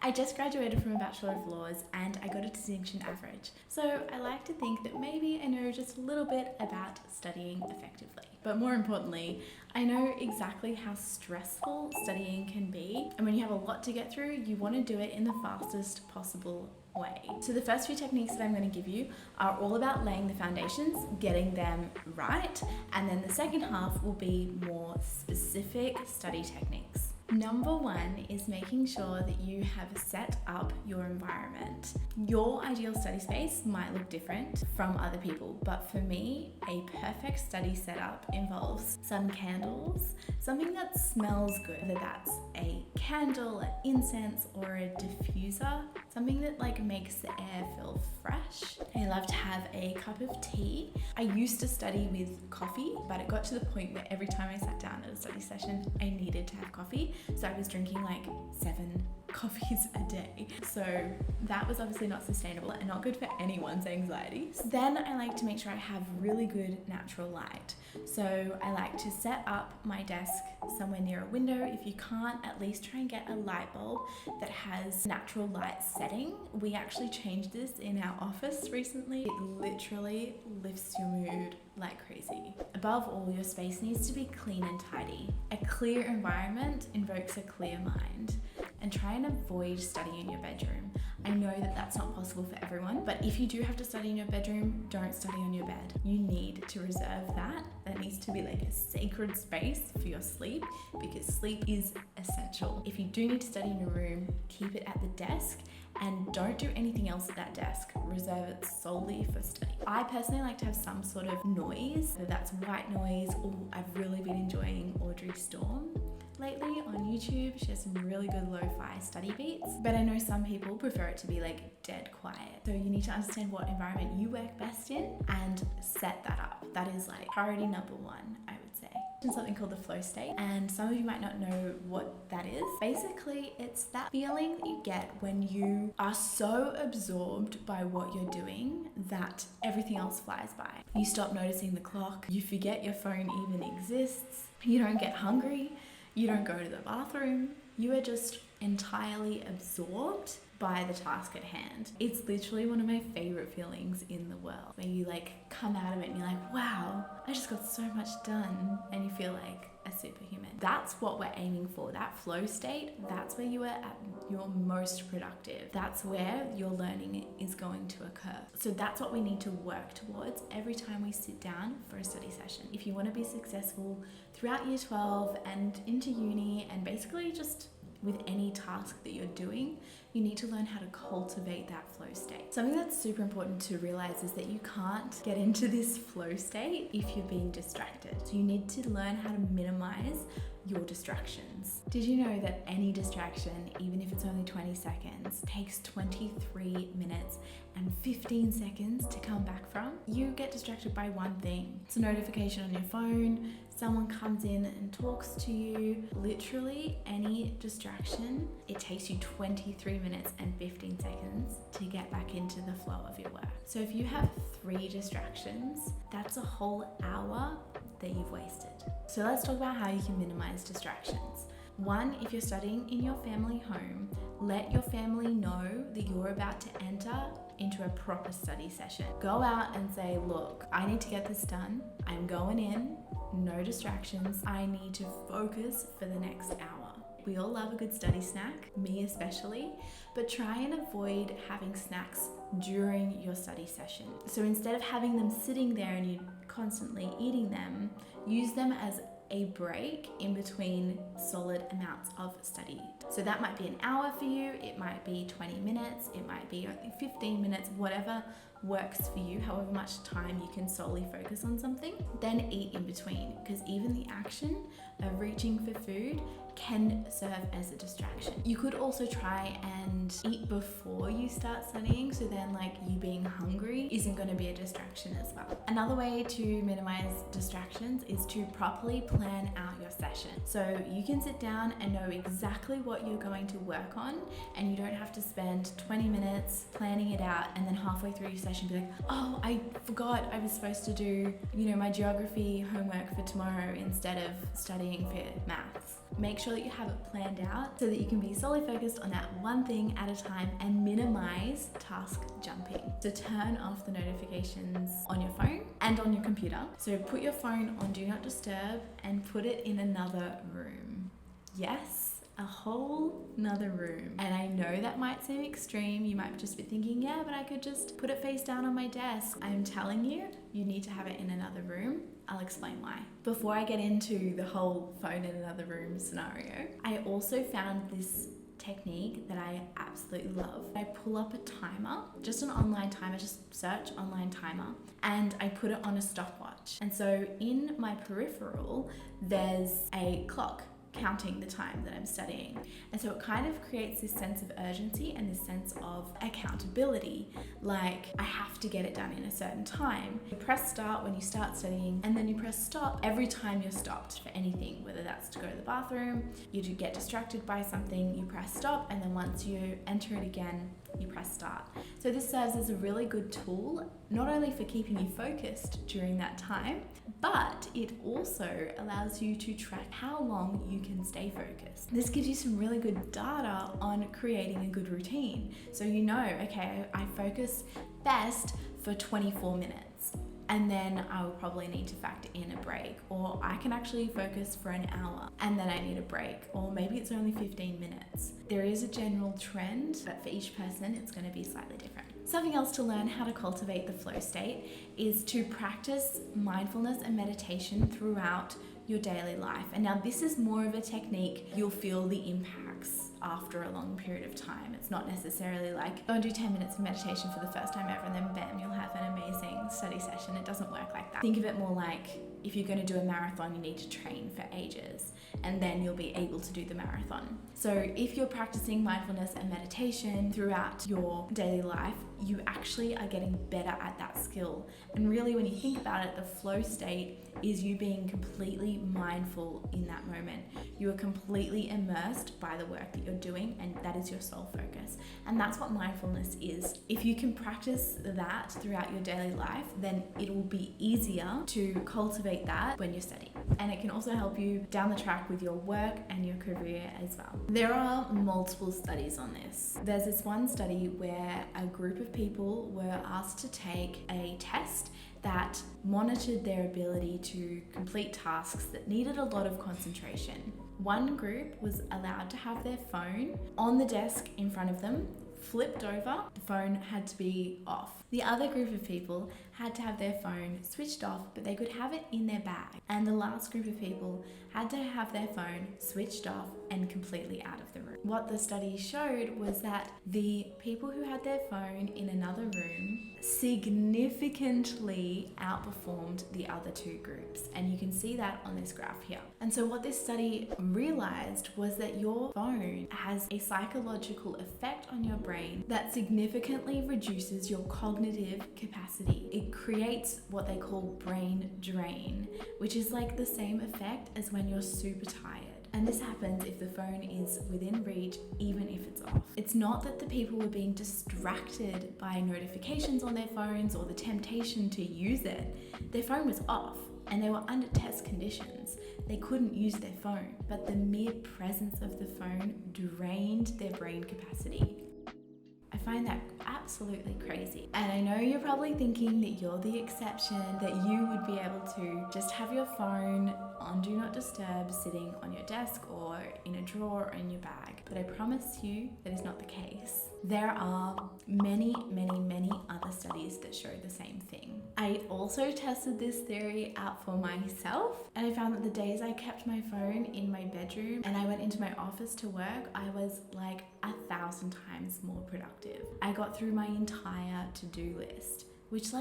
I just graduated from a Bachelor of Laws and I got a distinction average. So I like to think that maybe I know just a little bit about studying effectively. But more importantly, I know exactly how stressful studying can be. And when you have a lot to get through, you want to do it in the fastest possible way. So the first few techniques that I'm going to give you are all about laying the foundations, getting them right, and then the second half will be more specific study techniques. Number one is making sure that you have set up your environment. Your ideal study space might look different from other people, but for me, a perfect study setup involves some candles, something that smells good, whether that's a candle, an incense, or a diffuser, something that makes the air feel fresh. I love to have a cup of tea. I used to study with coffee, but it got to the point where every time I sat down at a study session, I needed to have coffee. So I was drinking 7 coffees a day. So that was obviously not sustainable and not good for anyone's anxiety. So then I like to make sure I have really good natural light. So I like to set up my desk somewhere near a window. If you can't, at least try and get a light bulb that has natural light setting. We actually changed this in our office recently. It literally lifts your mood like crazy. Above all, your space needs to be clean and tidy. A clear environment invokes a clear mind. And try and avoid studying in your bedroom. I know that that's not possible for everyone, but if you do have to study in your bedroom, don't study on your bed. You need to reserve that. That needs to be a sacred space for your sleep, because sleep is essential. If you do need to study in your room, keep it at the desk and don't do anything else at that desk. Reserve it solely for study. I personally like to have some sort of noise, whether that's white noise, or I've really been enjoying Audrey Storm lately on YouTube. She has some really good lo-fi study beats, but I know some people prefer it to be dead quiet. So you need to understand what environment you work best in and set that up. That is priority number one, I would say. There's something called the flow state, and some of you might not know what that is. Basically, it's that feeling that you get when you are so absorbed by what you're doing that everything else flies by. You stop noticing the clock, you forget your phone even exists, you don't get hungry, you don't go to the bathroom, you are just entirely absorbed by the task at hand. It's literally one of my favorite feelings in the world, where you come out of it and you're wow, I just got so much done, and you feel like a superhuman. That's what we're aiming for, that flow state. That's where you are at your most productive. That's where your learning is going to occur. So that's what we need to work towards every time we sit down for a study session. If you want to be successful throughout year 12 and into uni, and basically just with any task that you're doing, you need to learn how to cultivate that flow state. Something that's super important to realize is that you can't get into this flow state if you're being distracted. So you need to learn how to minimize your distractions. Did you know that any distraction, even if it's only 20 seconds, takes 23 minutes and 15 seconds to come back from? You get distracted by one thing. It's a notification on your phone, someone comes in and talks to you. Literally any distraction, it takes you 23 minutes and 15 seconds to get back into the flow of your work. So if you have 3 distractions, that's a whole hour that you've wasted. So let's talk about how you can minimize distractions. 1, if you're studying in your family home, let your family know that you're about to enter into a proper study session. Go out and say, look, I need to get this done. I'm going in, no distractions. I need to focus for the next hour. We all love a good study snack, me especially, but try and avoid having snacks during your study session. So instead of having them sitting there and you constantly eating them, use them as a break in between solid amounts of study. So that might be an hour for you, it might be 20 minutes, it might be only 15 minutes, whatever works for you, however much time you can solely focus on something. Then eat in between, because even the action of reaching for food can serve as a distraction. You could also try and eat before you start studying, so then you being hungry isn't going to be a distraction as well. Another way to minimize distractions is to properly plan out your session. So you can sit down and know exactly what you're going to work on, and you don't have to spend 20 minutes planning it out and then halfway through your session be oh, I forgot I was supposed to do my geography homework for tomorrow instead of studying for maths. Make sure that you have it planned out so that you can be solely focused on that one thing at a time and minimize task jumping. So turn off the notifications on your phone and on your computer. So put your phone on Do Not Disturb and put it in another room. Yes, a whole nother room. And I know that might seem extreme. You might just be thinking, yeah, but I could just put it face down on my desk. I'm telling you, you need to have it in another room. I'll explain why. Before I get into the whole phone in another room scenario, I also found this technique that I absolutely love. I pull up a timer, just an online timer, just search online timer, and I put it on a stopwatch. And so in my peripheral, there's a clock counting the time that I'm studying. And so it kind of creates this sense of urgency and this sense of accountability, like I have to get it done in a certain time. You press start when you start studying, and then you press stop every time you're stopped for anything, whether that's to go to the bathroom, you do get distracted by something, you press stop, and then once you enter it again, you press start. So this serves as a really good tool, not only for keeping you focused during that time, but it also allows you to track how long you can stay focused. This gives you some really good data on creating a good routine. So you know, okay, I focus best for 24 minutes. And then I will probably need to factor in a break, or I can actually focus for an hour and then I need a break, or maybe it's only 15 minutes. There is a general trend, but for each person it's going to be slightly different. Something else to learn how to cultivate the flow state is to practice mindfulness and meditation throughout your daily life. And now this is more of a technique you'll feel the impacts after a long period of time. It's not necessarily like go and do 10 minutes of meditation for the first time ever and then bam, you'll have an amazing study session. It doesn't work like that. Think of it more like if you're going to do a marathon, you need to train for ages and then you'll be able to do the marathon. So if you're practicing mindfulness and meditation throughout your daily life, you actually are getting better at that skill. And really, when you think about it, the flow state is you being completely mindful in that moment. You are completely immersed by the work that you're doing, and that is your sole focus. And that's what mindfulness is. If you can practice that throughout your daily life, then it will be easier to cultivate that when you're studying. And it can also help you down the track with your work and your career as well. There are multiple studies on this. There's this one study where a group of people were asked to take a test that monitored their ability to complete tasks that needed a lot of concentration. One group was allowed to have their phone on the desk in front of them, flipped over, the phone had to be off. The other group of people had to have their phone switched off, but they could have it in their bag. And the last group of people had to have their phone switched off and completely out of the room. What the study showed was that the people who had their phone in another room significantly outperformed the other two groups. And you can see that on this graph here. And so what this study realized was that your phone has a psychological effect on your brain that significantly reduces your cognitive capacity. It creates what they call brain drain, which is like the same effect as when you're super tired. And this happens if the phone is within reach, even if it's off. It's not that the people were being distracted by notifications on their phones or the temptation to use it. Their phone was off and they were under test conditions. They couldn't use their phone, but the mere presence of the phone drained their brain capacity. I find that absolutely crazy. And I know you're probably thinking that you're the exception, that you would be able to just have your phone on Do Not Disturb sitting on your desk or in a drawer or in your bag. But I promise you that is not the case. There are many other studies that show the same thing. I also tested this theory out for myself, and I found that the days I kept my phone in my bedroom and I went into my office to work, I was like 1,000 times more productive. I got through my entire to-do list, which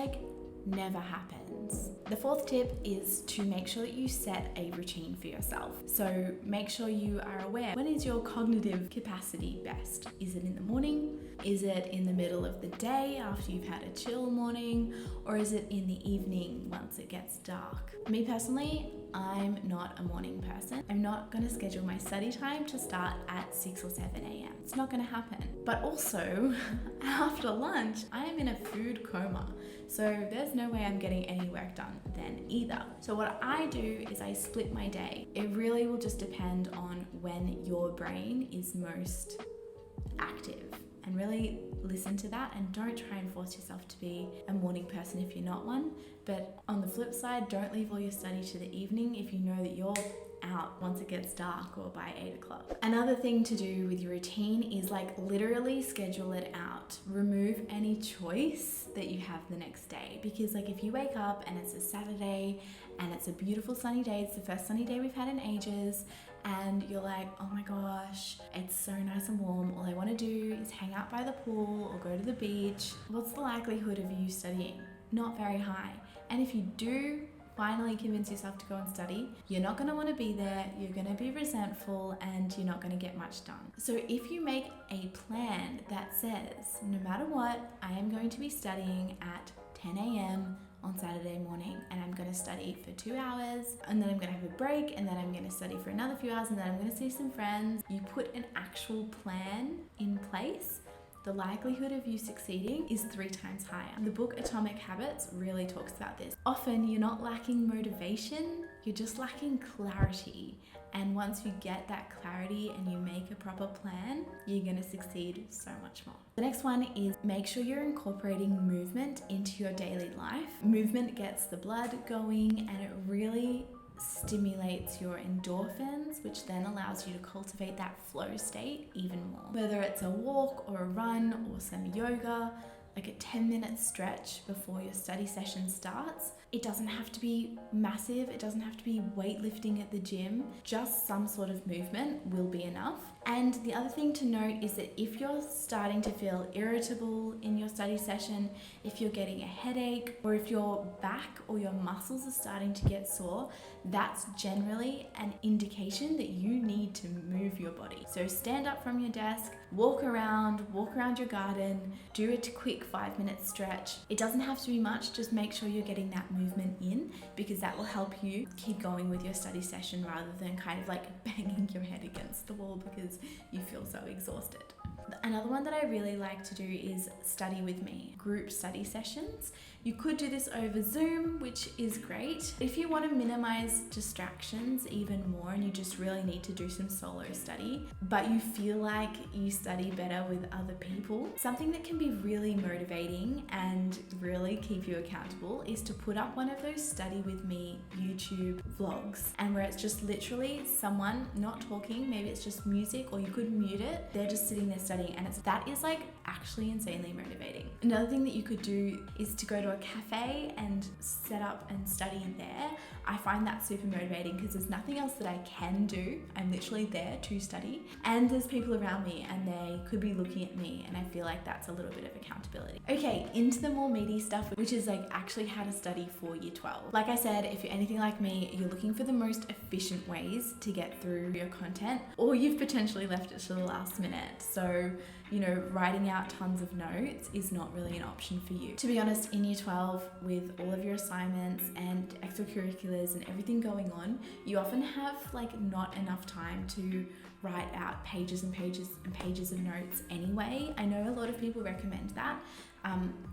never happens. The fourth tip is to make sure that you set a routine for yourself. So make sure you are aware, when is your cognitive capacity best? Is it in the morning? Is it in the middle of the day after you've had a chill morning? Or is it in the evening once it gets dark? Me personally, I'm not a morning person. I'm not going to schedule my study time to start at 6 or 7 a.m. It's not going to happen. But also, after lunch, I am in a food coma. So there's no way I'm getting any work done then either. So what I do is I split my day. It really will just depend on when your brain is most active, and really listen to that, and don't try and force yourself to be a morning person if you're not one. But on the flip side, don't leave all your study to the evening if you know that you're out once it gets dark or by 8 o'clock. Another thing to do with your routine is like literally schedule it out. Remove any choice that you have the next day, because like if you wake up and it's a Saturday and it's a beautiful sunny day, it's the first sunny day we've had in ages, and you're like, oh my gosh, it's so nice and warm, all I want to do is hang out by the pool or go to the beach, what's the likelihood of you studying? Not very high. And if you do finally convince yourself to go and study, you're not going to want to be there, you're going to be resentful, and you're not going to get much done. So if you make a plan that says, no matter what, I am going to be studying at 10 a.m. on Saturday morning, and I'm going to study for 2 hours, and then I'm going to have a break, and then I'm going to study for another few hours, and then I'm going to see some friends. You put an actual plan in place, the likelihood of you succeeding is 3 times higher. The book Atomic Habits really talks about this. Often you're not lacking motivation, you're just lacking clarity. And once you get that clarity and you make a proper plan, you're gonna succeed so much more. The next one is make sure you're incorporating movement into your daily life. Movement gets the blood going, and it really stimulates your endorphins, which then allows you to cultivate that flow state even more. Whether it's a walk or a run or some yoga, like a 10-minute stretch before your study session starts. It doesn't have to be massive, it doesn't have to be weightlifting at the gym, just some sort of movement will be enough. And the other thing to note is that if you're starting to feel irritable in your study session, if you're getting a headache, or if your back or your muscles are starting to get sore, that's generally an indication that you need to move your body. So stand up from your desk, walk around your garden, do a quick 5-minute stretch. It doesn't have to be much, just make sure you're getting that movement in, because that will help you keep going with your study session rather than kind of like banging your head against the wall because you feel so exhausted. Another one that I really like to do is study with me, group study sessions. You could do this over Zoom, which is great. If you want to minimize distractions even more and you just really need to do some solo study, but you feel like you study better with other people, something that can be really motivating and really keep you accountable is to put up one of those study with me YouTube vlogs, and where it's just literally someone not talking, maybe it's just music, or you could mute it, they're just sitting there studying, and that is like actually insanely motivating. Another thing that you could do is to go to a cafe and set up and study there. I find that super motivating because there's nothing else that I can do. I'm literally there to study, and there's people around me and they could be looking at me, and I feel like that's a little bit of accountability. Okay, into the more meaty stuff, which is like actually how to study for year 12. Like I said, if you're anything like me, you're looking for the most efficient ways to get through your content, or you've potentially left it to the last minute. So, you know, writing out tons of notes is not really an option for you. To be honest, in year 12, with all of your assignments and extracurriculars and everything going on, you often have like not enough time to write out pages and pages and pages of notes anyway. I know a lot of people recommend that,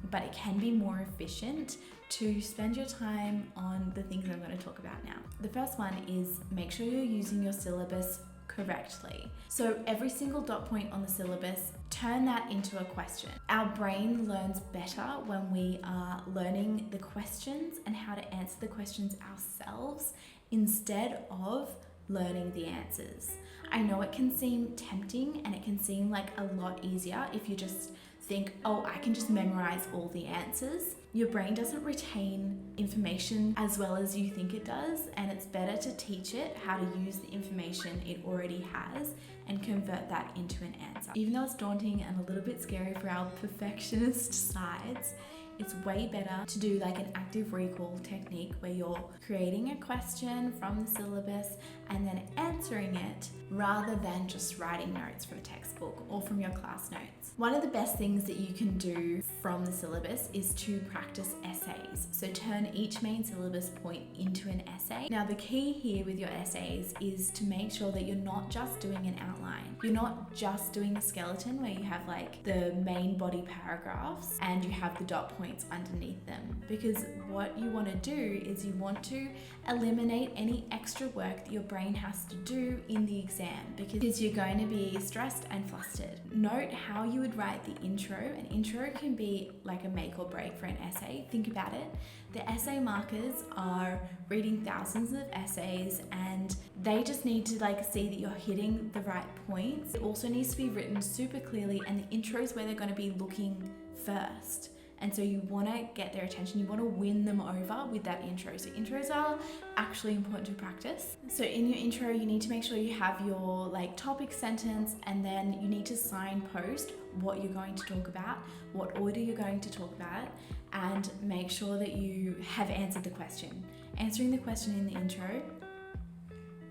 but it can be more efficient to spend your time on the things I'm going to talk about now. The first one is make sure you're using your syllabus correctly. So every single dot point on the syllabus, turn that into a question. Our brain learns better when we are learning the questions and how to answer the questions ourselves instead of learning the answers. I know it can seem tempting and it can seem like a lot easier if you just think, oh, I can just memorize all the answers. Your brain doesn't retain information as well as you think it does, and it's better to teach it how to use the information it already has and convert that into an answer. Even though it's daunting and a little bit scary for our perfectionist sides, it's way better to do like an active recall technique where you're creating a question from the syllabus and then answering it rather than just writing notes from a textbook or from your class notes. One of the best things that you can do from the syllabus is to practice essays. So turn each main syllabus point into an essay. Now the key here with your essays is to make sure that you're not just doing an outline. You're not just doing a skeleton where you have like the main body paragraphs and you have the dot points underneath them. Because what you want to do is you want to eliminate any extra work that your brain has to do in the exam, because you're going to be stressed and flustered. Note how you would write the intro. An intro can be like a make or break for an essay. Think about it. The essay markers are reading thousands of essays and they just need to like see that you're hitting the right points. It also needs to be written super clearly, and the intro is where they're going to be looking first. And so you want to get their attention, you want to win them over with that intro. So intros are actually important to practice. So in your intro, you need to make sure you have your like topic sentence, and then you need to signpost what you're going to talk about, what order you're going to talk about, and make sure that you have answered the question. Answering the question in the intro,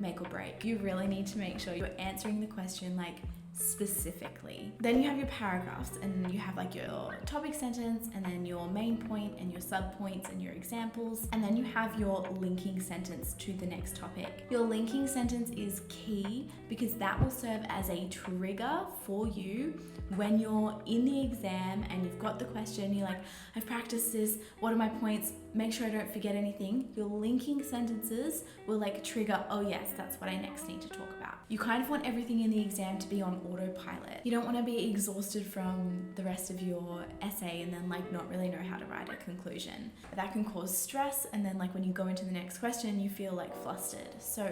make or break. You really need to make sure you're answering the question like specifically. Then you have your paragraphs, and you have like your topic sentence, and then your main point and your sub points and your examples, and then you have your linking sentence to the next topic. Your linking sentence is key because that will serve as a trigger for you when you're in the exam and you've got the question, you're like, I've practiced this, what are my points? Make sure I don't forget anything. Your linking sentences will like trigger, oh yes, that's what I next need to talk about. You kind of want everything in the exam to be on autopilot. You don't want to be exhausted from the rest of your essay and then like not really know how to write a conclusion. That can cause stress, and then like when you go into the next question, you feel like flustered. So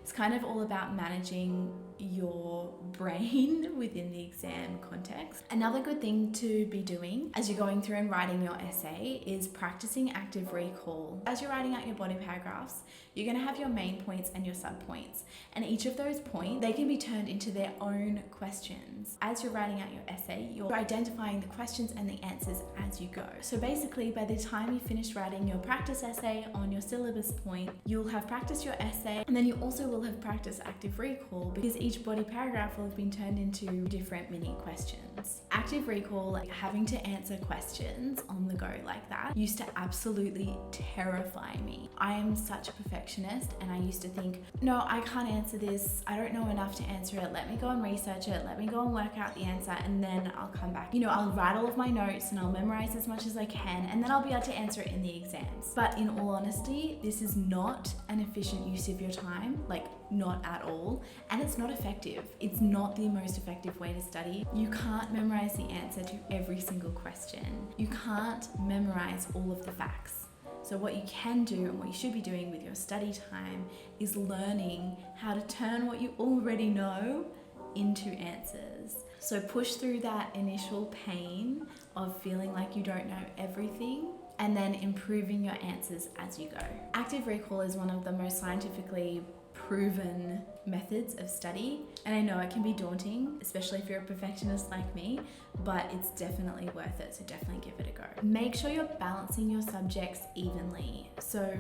it's kind of all about managing your brain within the exam context. Another good thing to be doing as you're going through and writing your essay is practicing active recall. As you're writing out your body paragraphs, you're going to have your main points and your sub points, and each of those points, they can be turned into their own questions. As you're writing out your essay, you're identifying the questions and the answers as you go. So basically, by the time you finish writing your practice essay on your syllabus point, you'll have practiced your essay, and then you also will have practiced active recall because each body paragraph will have been turned into different mini questions. Active recall, like having to answer questions on the go like that, used to absolutely terrify me. I am such a perfectionist, and I used to think, no, I can't answer this. I don't know enough to answer it. Let me go and research it. Let me go and work out the answer, and then I'll come back. You know, I'll write all of my notes and I'll memorize as much as I can, and then I'll be able to answer it in the exams. But in all honesty, this is not an efficient use of your time, like not at all, and it's not effective. It's not the most effective way to study. You can't memorize the answer to every single question. You can't memorize all of the facts. So what you can do, and what you should be doing with your study time, is learning how to turn what you already know into answers. So push through that initial pain of feeling like you don't know everything, and then improving your answers as you go. Active recall is one of the most scientifically proven methods of study, and I know it can be daunting, especially if you're a perfectionist like me, but it's definitely worth it, so definitely give it a go. Make sure you're balancing your subjects evenly. So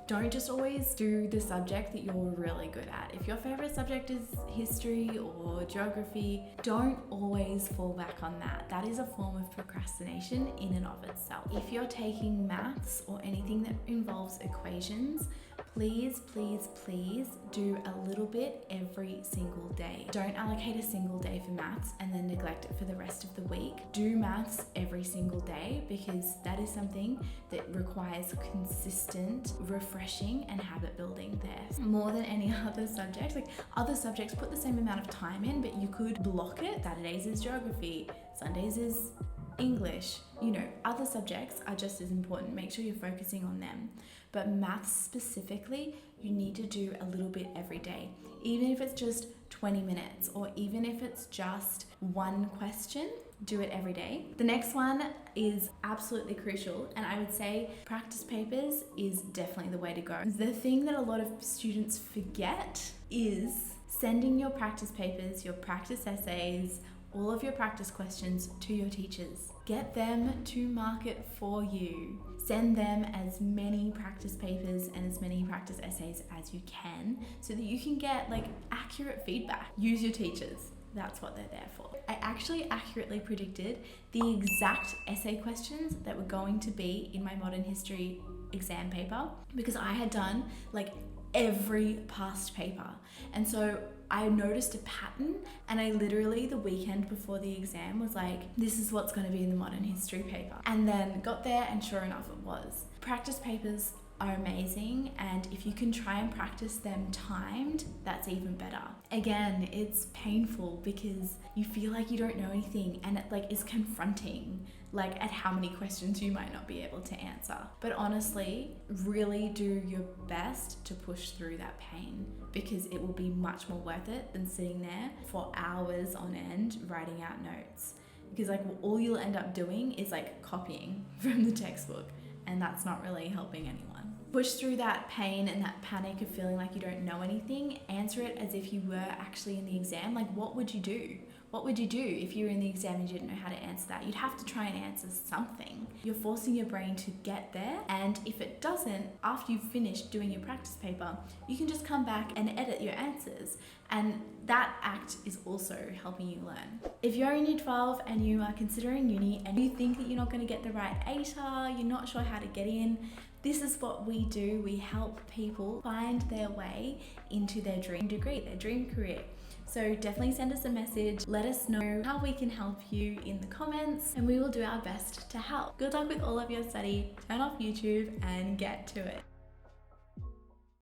don't just always do the subject that you're really good at. If your favorite subject is history or geography, don't always fall back on that. That is a form of procrastination in and of itself. If you're taking maths or anything that involves equations, please, please, please do a little bit every single day. Don't allocate a single day for maths and then neglect it for the rest of the week. Do maths every single day, because that is something that requires consistent refreshing and habit building there. More than any other subject, like other subjects put the same amount of time in, but you could block it. Saturdays is geography, Sundays is English. You know, other subjects are just as important. Make sure you're focusing on them. But maths specifically, you need to do a little bit every day. Even if it's just 20 minutes, or even if it's just one question, do it every day. The next one is absolutely crucial, and I would say practice papers is definitely the way to go. The thing that a lot of students forget is sending your practice papers, your practice essays, all of your practice questions to your teachers. Get them to mark it for you. Send them as many practice papers and as many practice essays as you can, so that you can get like accurate feedback. Use your teachers. that's what they're there for. I actually accurately predicted the exact essay questions that were going to be in my modern history exam paper because I had done like every past paper. And so I noticed a pattern, and I literally the weekend before the exam was like, this is what's going to be in the modern history paper. And then got there and sure enough it was. Practice papers are amazing, and if you can try and practice them timed, that's even better. Again, it's painful because you feel like you don't know anything, and it like is confronting like at how many questions you might not be able to answer. But honestly, really do your best to push through that pain, because it will be much more worth it than sitting there for hours on end writing out notes. Because like all you'll end up doing is like copying from the textbook, and that's not really helping anyone. Push through that pain and that panic of feeling like you don't know anything. Answer it as if you were actually in the exam. Like, what would you do? What would you do if you were in the exam and you didn't know how to answer that? You'd have to try and answer something. You're forcing your brain to get there, and if it doesn't, after you've finished doing your practice paper, you can just come back and edit your answers. And that act is also helping you learn. If you're in year 12 and you are considering uni and you think that you're not going to get the right ATAR, you're not sure how to get in, this is what we do. We help people find their way into their dream degree, their dream career. So definitely send us a message. Let us know how we can help you in the comments, and we will do our best to help. Good luck with all of your study. Turn off YouTube and get to it.